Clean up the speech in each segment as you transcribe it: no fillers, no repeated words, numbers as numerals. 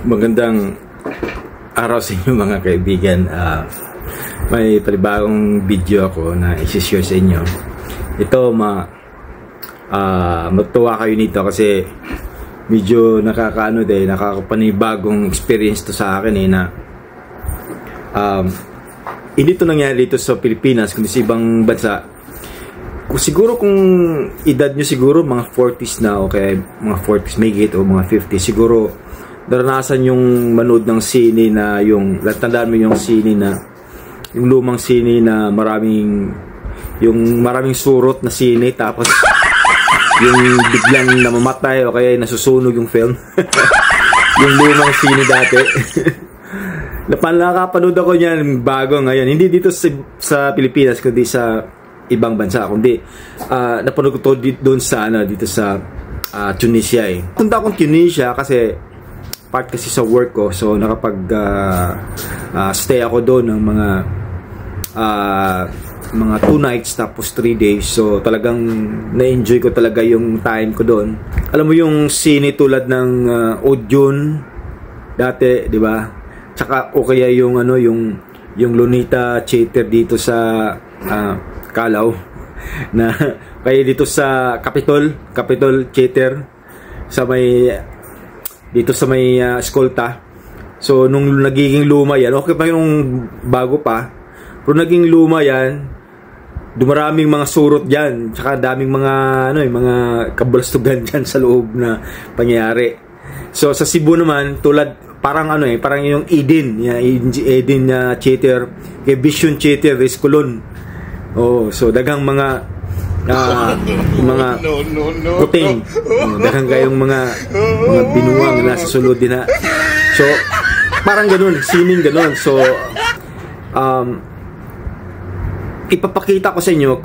Magandang araw sa inyo mga kaibigan. May panibagong video ako na isi-share sa inyo. Ito magtuwa kayo nito kasi medyo nakakapanibagong experience to sa akin na hindi to nangyari dito sa Pilipinas kundi sa ibang bansa. Siguro kung edad nyo siguro mga 40s na o kaya mga 40s may gate o mga 50s, siguro naranasan yung manood ng sine na yung, tandaan mo yung sine na yung lumang sine na maraming surot na sine, tapos yung biglang namamatay o kaya nasusunog yung film. Yung lumang sine dati. Nakapanood ako niyan bago ngayon, hindi dito sa Pilipinas kundi sa ibang bansa, kundi napanood ko to doon sa dito sa Tunisia Punta akong Tunisia kasi part kasi sa work ko, so nakapag stay ako doon ng mga 2 nights tapos 3 days. So talagang na-enjoy ko talaga yung time ko doon. Alam mo yung sine tulad ng Odeon dati, di ba? Tsaka o kaya yung yung Lunita Theater dito sa Calao na kaya dito sa Capitol Theater sa dito sa may Escolta. So nung nagiging luma yan, okay pa yung bago pa, pero naging luma yan, dumaraming mga surot dyan, tsaka daming mga mga kabulastugan dyan sa loob na pangyayari. So sa Cebu naman, tulad parang parang yung Eden Theater, kay Vision Theater Riscolon. So dagang mga puting, daghang kayong mga binuwang na sa sulod din na. So parang ganun, sining ganun. So ipapakita ko sa inyo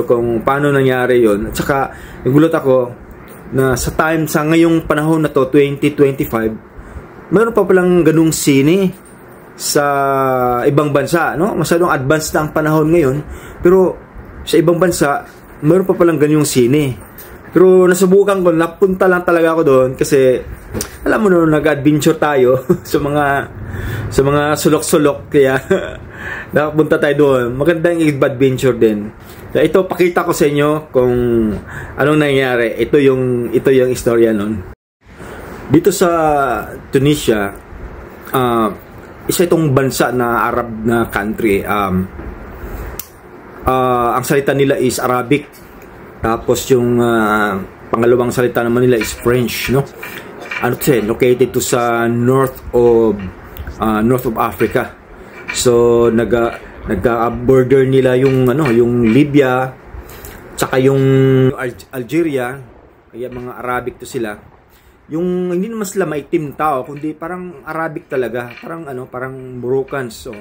kung paano nangyari yon. At saka nagulat ako na sa ngayong panahon na to, 2025, meron pa palang ganung sine sa ibang bansa, no? Masyadong advanced na ang panahon ngayon, pero sa ibang bansa meron pa palang ganyong sine. Pero nasubukan ko, napunta lang talaga ako doon kasi alam mo no, nag-adventure tayo sa mga sulok-sulok, kaya nakapunta tayo doon. Magandang adventure din. So, ito pakita ko sa inyo kung anong nangyari. Ito yung istorya noon. Dito sa Tunisia, isa itong bansa na Arab na country. Ang salita nila is Arabic. Tapos yung pangalawang salita naman nila is French, no? Located to sa north of Africa. So nagka-border nila yung Libya tsaka yung Algeria, kaya mga Arabic to sila. Yung hindi naman sila maitim tao, kundi parang Arabic talaga, parang Moroccans, so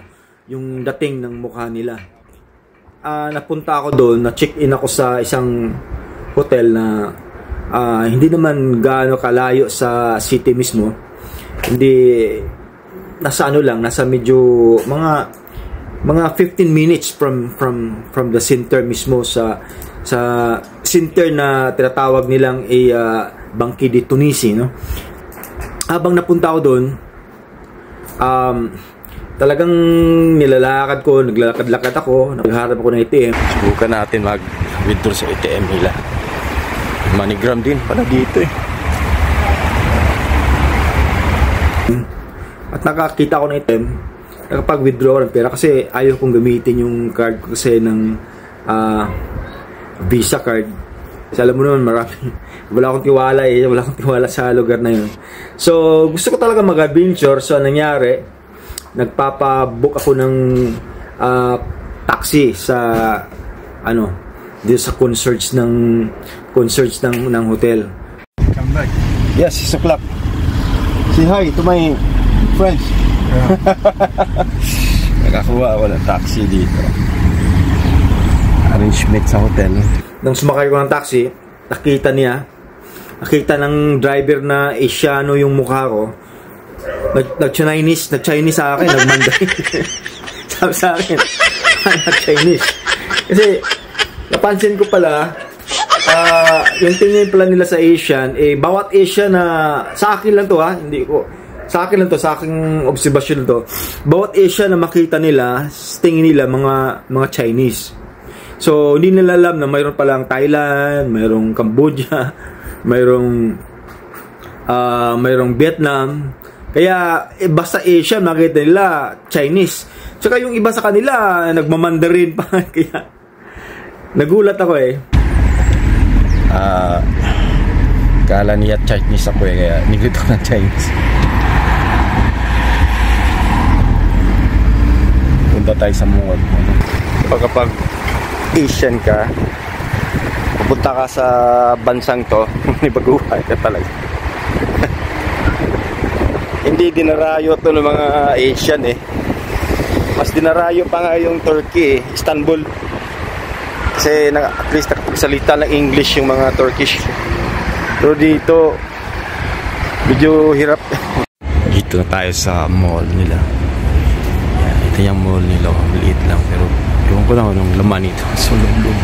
yung dating ng mukha nila. Napunta ako doon, na-check-in ako sa isang hotel na hindi naman gaano kalayo sa city mismo. Hindi, nasa medyo mga 15 minutes from the center mismo, sa center na tinatawag nilang Banque de Tunisie, no? Habang napunta ako doon, talagang nilalakad ko, naglalakad-lakad ako, naghaharap ako ng ATM. Subukan natin mag-withdraw sa ATM nila. MoneyGram din pala dito At nakakita ko ng ATM, nakapag-withdraw ng pera kasi ayaw kong gamitin yung card ko kasi ng Visa card. Kasi alam mo naman, wala akong tiwala sa lugar na yun. So gusto ko talaga mag-adventure. So nangyari, nagpapa-book ako ng taxi sa dito sa concierge ng hotel. Come back. Yes, 6 o'clock. Say hi to my friends. Nakakuha ako ng taxi dito. Arrangement sa hotel. Nang sumakay ko ng taxi, nakita ng driver na Asiano yung mukha ko. Nag-Chinese sa akin, nag-Mandarin. Sabi sa akin, nag-Chinese. Kasi napansin ko pala yung tingin pala nila sa Asian, bawat Asian na, sa akin lang to ha, hindi ko, sa akin lang to, sa aking obserbasyon to, bawat Asian na makita nila, tingin nila mga Chinese. So, hindi nila alam na mayroon palang Thailand, mayroong Cambodia, mayroong Vietnam. Kaya, basta Asian, makita nila Chinese. Tsaka yung iba sa kanila, nagmamandarin pa. Kaya, nagulat ako Kala niya Chinese ako kaya nilito ng Chinese. Punta tayo sa mall. Kapag Asian ka, pupunta ka sa bansang to, may baguhan ka talaga. Hindi dinarayo to ng mga Asian mas dinarayo pa nga yung Turkey Istanbul. Kasi at least nakapagsalita ng English yung mga Turkish. Pero dito medyo hirap. Dito na tayo sa mall nila. Yan, ito yung mall nila. Maliit lang pero ewan ko lang anong laman ito. Sulong-lung.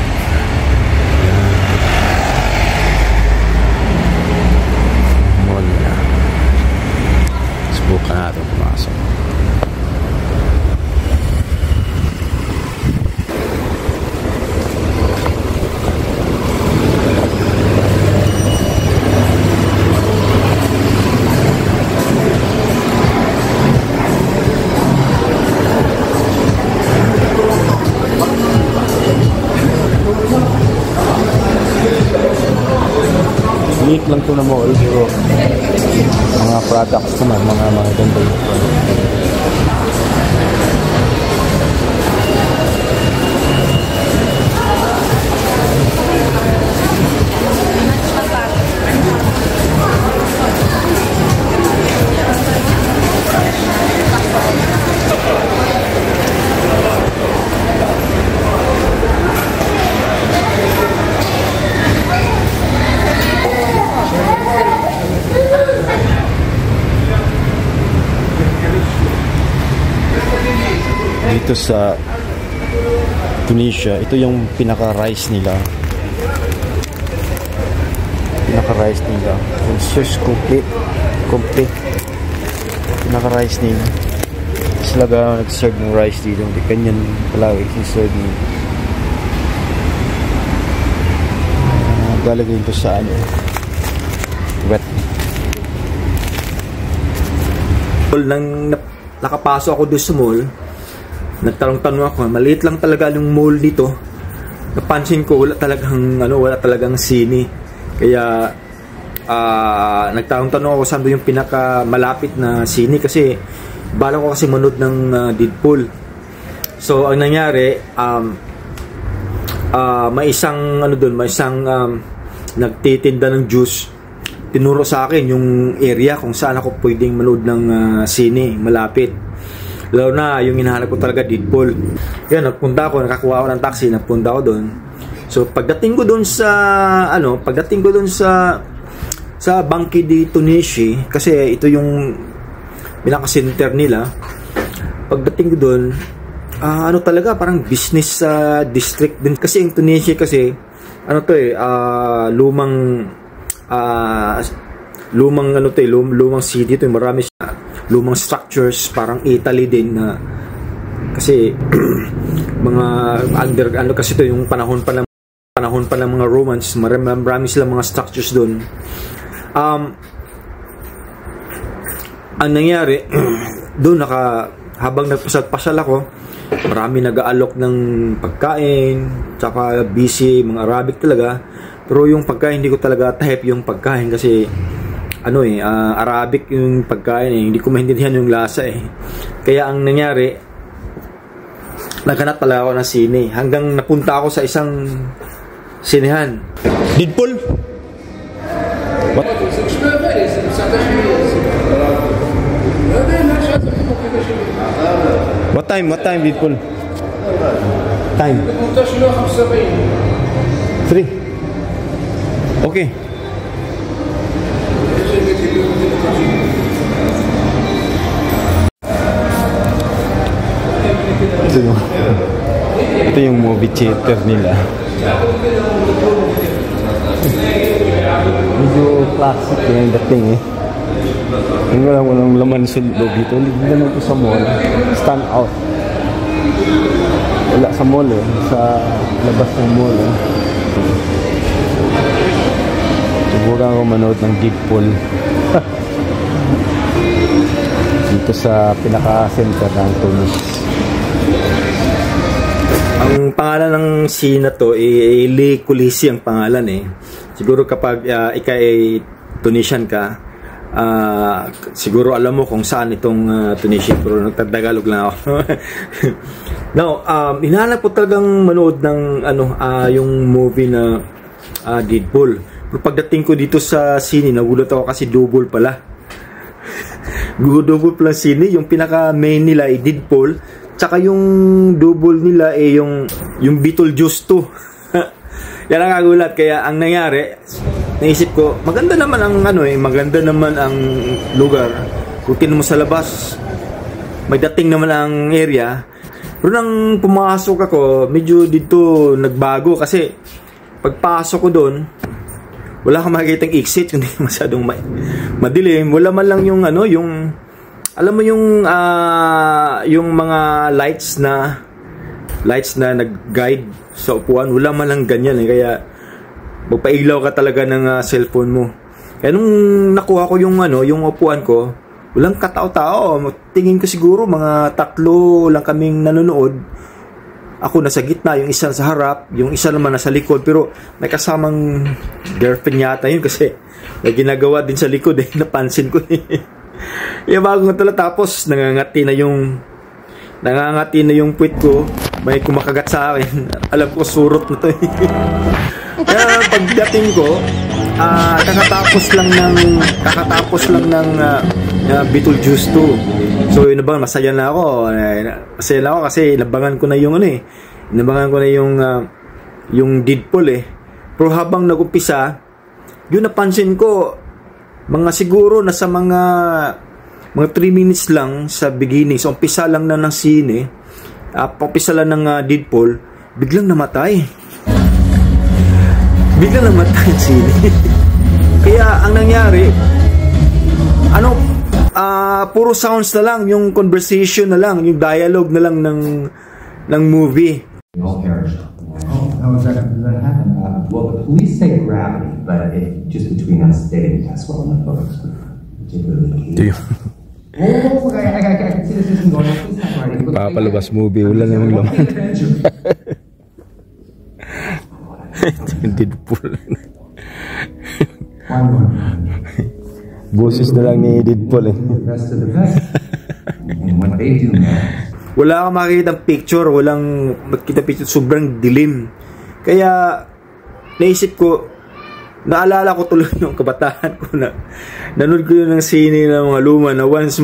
Mall nila. Subukan natin pumasok. Liit lang ito na mall pero mga products naman, mga ganda yung dito sa Tunisia. Ito yung pinaka-rice nila. Just complete. Pinaka-rice nila. Sila nag-serve ng rice dito. Hindi kanyan palagi sin-serve nila. Galagay ito sa wet. Nang nakapasok ako doon sa mall, nagtanong-tanong ako, maliit lang talaga yung mall dito. Napansin ko wala talagang sine. Kaya nagtanong-tanong ako saan yung pinaka malapit na sine kasi bala ko kasi manood ng Deadpool. So ang nangyari, may isang nagtitinda ng juice. Tinuro sa akin yung area kung saan ako pwedeng manood ng sine malapit. Lalo na yung hinahanap ko talaga Deadpool. Yan, nagpunta ako, nakakuha ako ng taxi, nagpunta ako doon. So pagdating ko doon sa Banque de Tunisie, kasi ito yung pinaka-center nila. Pagdating ko doon, talaga parang business district din kasi yung Tunisia kasi lumang city to, marami lumang structures, parang Italy din na kasi mga kasi to yung panahon pa ng mga Romans, marami silang mga structures doon. Ang nangyari doon, habang nagpasal ako, marami nag-aalok ng pagkain, tsaka busy, mga Arabic talaga. Pero yung pagkain, hindi ko talaga type yung pagkain kasi Arabic yung pagkain hindi ko maintindihan yung lasa Kaya ang nangyari, naghanap pala ako ng sine hanggang napunta ako sa isang sinehan. Deadpool? What time Deadpool? Time 3. Okay. Ito yung movie theater nila. medyo classic yung dating eh. Yung walang laman sa loob dito. Hindi naman ito sa mall. Stand out. Wala sa mall eh. Sa labas ng mall eh. Subukan ako manood ng Deadpool. Dito sa pinaka-center ng Tunis. Ang pangalan ng scene na to Le Coulisse ang pangalan eh. Siguro kapag ikaw ay Tunisian ka, siguro alam mo kung saan itong Tunisia, pero nagtatagalog lang ako. Now, hinahanap ko talagang manood ng yung movie na Deadpool. Pero pagdating ko dito sa scene, nagulat ako kasi double pala. Double pala scene, yung pinaka main nila ay Deadpool. Tsaka yung double nila ay yung Beetlejuice 2. Yan ang kagulat. Kaya ang nangyari, naisip ko, maganda naman ang maganda naman ang lugar. Kung tingnan mo sa labas, may dating naman ang area. Pero nang pumasok ako, medyo dito nagbago kasi pagpasok ko doon, wala kang makikitang exit, kundi masyadong madilim. Wala man lang yung alam mo yung mga lights na nag-guide sa upuan, wala man lang ganyan eh. Kaya magpailaw ka talaga ng cellphone mo. Kaya nung nakuha ko yung upuan ko, walang katao-tao. Tingin ko siguro mga 3 lang kaming nanonood. Ako nasa gitna, yung isa sa harap, yung isa naman nasa likod, pero may kasamang girlfriend yata yun kasi may ginagawa din sa likod eh, napansin ko eh. Yung bago nga tala, tapos nangangati na yung puwit ko, may kumakagat sa akin. Alam ko surot na to eh. Kaya pagdating ko, kakatapos lang ng Beetlejuice 2. So yun na ba, masaya na ako kasi inabangan ko na yung yung Deadpool eh. Pero habang nag-umpisa, yun napansin ko, mga siguro nasa mga 3 minutes lang sa beginning. So umpisa lang na ng scene, umpisa lang ng Deadpool, biglang namatay ang scene. Kaya ang nangyari, puro sounds na lang, yung conversation na lang, yung dialogue na lang ng movie. How exactly did that happen? Well, the police say gravity, but just between us, they didn't test well enough photos, particularly. Do you? Oh, I can see this isn't going on. Please stop writing. Papalabas movie, wala namang laman. Deadpool. Boses na lang ni Deadpool eh. Rest of the best. And when they do that, wala kang makikita picture, walang makikita picture, sobrang dilim. Kaya naisip ko, naalala ko tuloy yung kabataan ko na nanood ko yun ng sine ng mga luma na once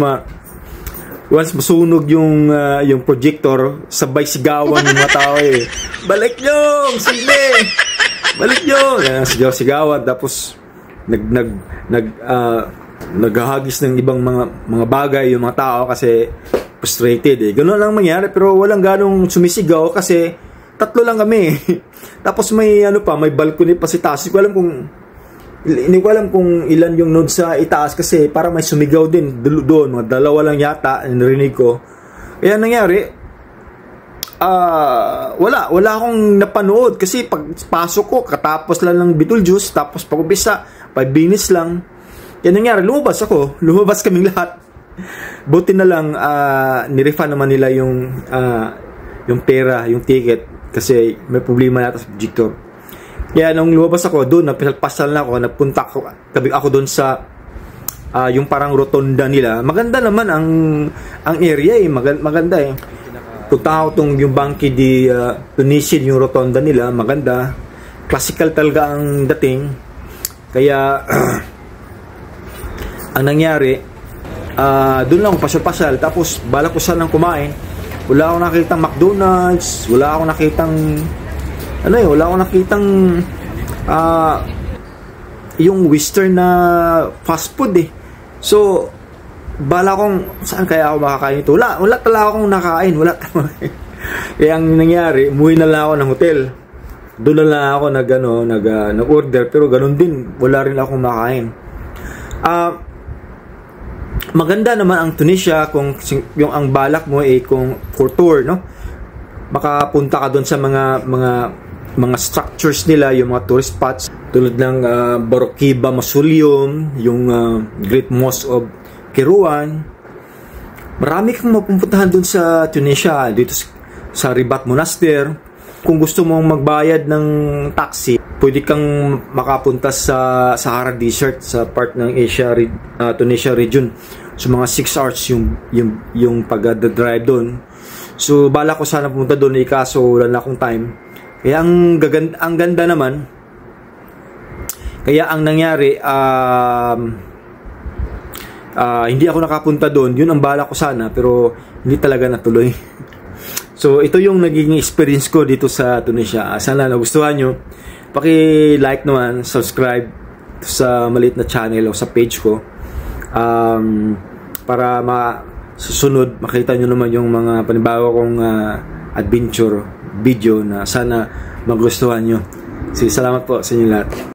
masunog yung projector, sabay sigawan ng mga tao eh. Balik nyo! Sinde! Balik nyo! Sigawan, tapos naghahagis ng ibang mga bagay yung mga tao kasi frustrated eh. Ganoon lang mangyari, pero walang ganong sumisigaw kasi 3 lang kami. Tapos may may balcony pa si taas. Hindi ko alam kung ilan yung node sa itaas kasi parang may sumigaw din doon. Mga 2 lang yata, narinig ko. Kaya nangyari, wala akong napanood kasi pagpasok ko, katapos lang ng Beetlejuice, tapos pag-umpisa, 5 minutes lang. Kaya nangyari, lumabas kaming lahat. Buti na lang nirefund naman nila yung pera, yung ticket kasi may problema nata sa projector. Kaya nung lumabas ako doon, napasal na ako, napunta ako doon sa yung parang rotonda nila. Maganda naman ang area eh, maganda eh. Punta ako yung Banque di Tunisia, yung rotonda nila, maganda. Classical talaga ang dating. Kaya ang nangyari, doon lang ako pasyal-pasyal, tapos balak ko sanang kumain. Wala akong nakitang McDonald's, wala akong nakitang yung western na fast food eh. So bala kong saan kaya ako makakain ito. Wala talaga akong nakain, Kaya ang nangyari, umuwi na lang ako ng hotel. Doon lang ako nag-order, pero ganun din, wala rin akong makain. Maganda naman ang Tunisia kung yung ang balak mo ay kung for tour, no? Makapunta ka doon sa mga structures nila, yung mga tourist spots tulad ng Bourguiba Mausoleum, yung Great Mosque of Kairouan. Marami kang mapupuntahan doon sa Tunisia, dito sa Ribat Monastery. Kung gusto mong magbayad ng taxi, pwede kang makapunta sa Sahara Desert, sa part ng Tunisia region. So mga 6 hours yung pag-drive doon. So bala ko sana pumunta doon, kaso wala na akong time. Kaya ang ganda naman. Kaya ang nangyari, hindi ako nakapunta doon. Yun ang bala ko sana, pero hindi talaga natuloy. So, ito yung naging experience ko dito sa Tunisia. Sana nagustuhan nyo. Paki-like naman, subscribe sa maliit na channel o sa page ko. Para susunod, makita nyo naman yung mga panibago kong adventure video na sana magustuhan nyo. Salamat po sa inyo lahat.